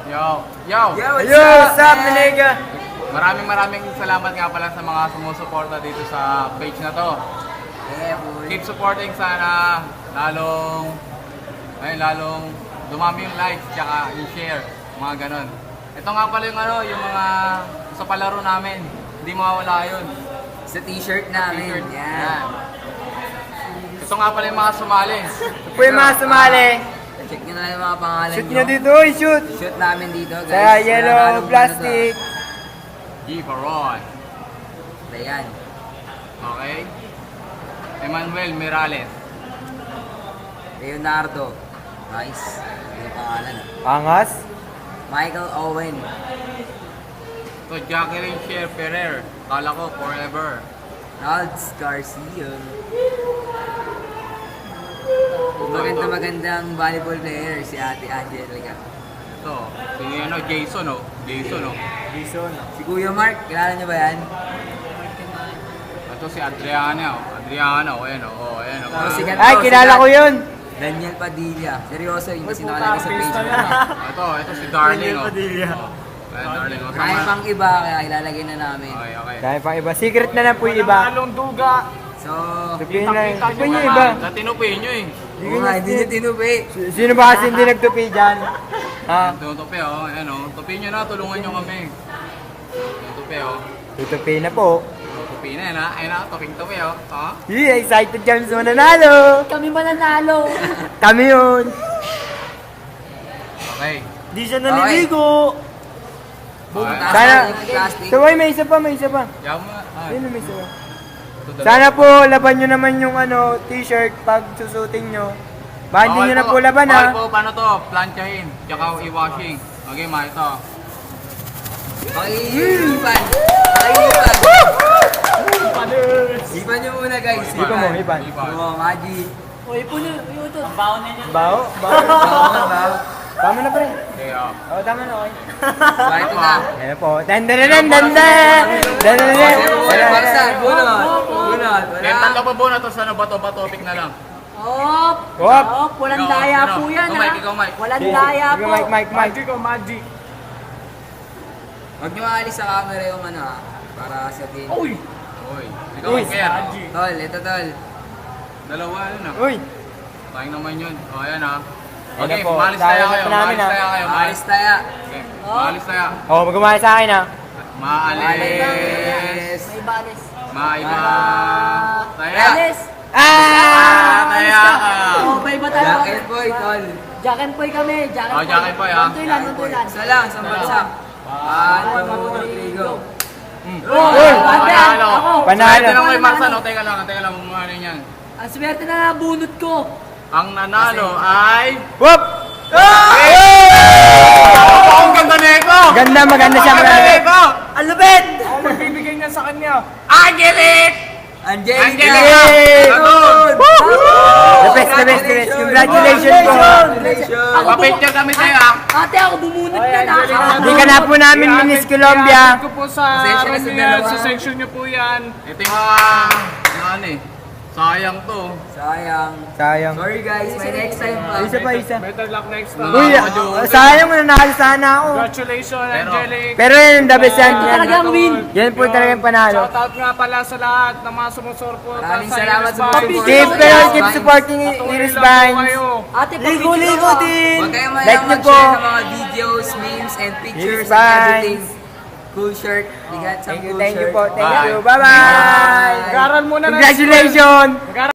Yo! What's up, nigga? Maraming salamat nga pala sa mga sumusuporta dito sa page na to. Yeah, boy. Keep supporting sana, lalong dumami yung likes, tsaka i-share, mga ganon. Ito nga pala yung mga sa palaro namin, hindi mawawala yun. Sa t-shirt namin. T-shirt. Yan. Ito nga pala yung mga sumali. Ito po yung mga sumali. Check nyo na lang yung mga pangalan Shoot nyo. nyo dito, shoot. Shoot namin dito, guys. Sa yellow plastic. Giveron. Ayan. Okay? Emmanuel Mirales. Leonardo. Nice. Yung pangalan. Angas. Michael Owen. Ito, Jacqueline Sher Ferrer. Kala ko, forever. Nalds Garcia. Ito. Magandang volleyball player si Ate Angelica. Ito, si Jason, oh. Jason. Si Kuya Mark, kilala niyo ba yan? Ito si Adriana, oh. Adriana, oh. Ayan, oh. Ayan, oh. Oh, sikat Ay, to, kilala sikat. ko yun. Daniel Padilla. Seryoso, yung kasi nakalagay sa page mo. Ito si Darling, oh. Ayan, Darling, oh. Kaya pang iba, kaya ilalagay na namin. Okay. Dahil pang iba. Secret na lang po yung iba. So, Tupiin na yun. Tupiin nyo iba. Sa tinupiin nyo, eh. oo nga, hindi niyo tinupi. Sino ba kasi hindi nagtupi dyan? Ha? Tutupi, oh. Ayan, oh. Tupiin nyo na, tulungan nyo kami. Tutupi, oh. Tutupi na po. Tupi na yan, ha. Ayun na, tuping-tupi, oh. Oh. Yeah, excited kami sa mananalo. Kami mananalo. Kami yun. Okay. Di siya naliligo. Pumunta Sana- sa plastic. So, may isa pa. Yaw mo, ah. Ayun, may isa pa. Ito, dalawa. Sana po, laban nyo naman yung t-shirt pag susutin nyo. Baka hindi Bawal nyo na po laban, bawal ha? po, paano to? Planchahin, tsaka i-washing. Okay, ma, ito. Pakiipan. Pakiipan. Ipan nyo muna, guys. Ipan mo, ipan. Oo, Magic. O, ipon nyo. Yung ito. Baon na niya. Bao? Bawa. Tama na, pre. Okay, oh. Oo, tama na, okay. Ba, ito na. Ayan po. Dandanan. Baksan, bunot. Bunot. Kaya tatlo pa po na to, sana ba topic na lang. Op! Op! Op! Walang Ikaw, daya ano? po yan, Ikaw, ha? Mike, ikaw, Mike. Walang daya po. Mike. Huwag nyo aalis sa camera yung ano, ha? Para sabihin. Uy, ikaw, Uy, Ker. Tol, ito tol. Dalawa, yun, ah. Uy! Tayong naman yun. O, ayan, ah. Ayan Okay, na po. maalis Dahil tayo sa kayo. namin, Maalis ah. tayo kayo. Alis tayo. Okay, maalis tayo. Oo, magumahal sa akin, ha? Maalis. May balis. Maiba. Taya. Balis. Taya ka. O, may iba tayo. Jack and Boy, tol. Jack and Poy kami. Jack and Oh, Jack and Poy, ah. Nantoy lang. Isa lang, isang bagsak. 1, 2, 3, go. Uy! Panalo. Ako. Panalo. Swerte lang kay Marsan. O, teka lang, kung ano yan. Ang swerte na nabunot ko. Ang nanalo ay... Whoop! Ang ganda nito! Maganda siya. Ang ganda nito! Ang lupit! Angelic! Angelica! Yay! Good! The best. Congratulations po. Congratulations! Papicture kami sa'yo, ah. Ate, ako bumunot na na. Hindi ka na po namin Miss Colombia. Ko po sa Pasensya na ano sa yan, dalawa. sa section nyo po yan. Ito yung ano eh. Sayang to. Sayang. Sorry guys, may next time pa. Isa. Better luck next time. Uy, sayang nanalo sana ako. Congratulations, Angelic. Pero yun, the best yan. Ito talagang win. Yan po talagang panalo. Shoutout nga pala sa lahat ng mga sumusuporta Maraming sa salamat sa Iris mga Vines. Keep supporting Iris Patuloy lang po Vines. kayo. Ate, Ligo din. Huwag kayong Like mayang nyo po. mag-share ng mga videos, memes, and pictures Yes, and bye. everything. Cool shirt. We got some cool Thank you shirt. po. Thank you. Bye. Bye-bye. Garal muna na. Congratulations.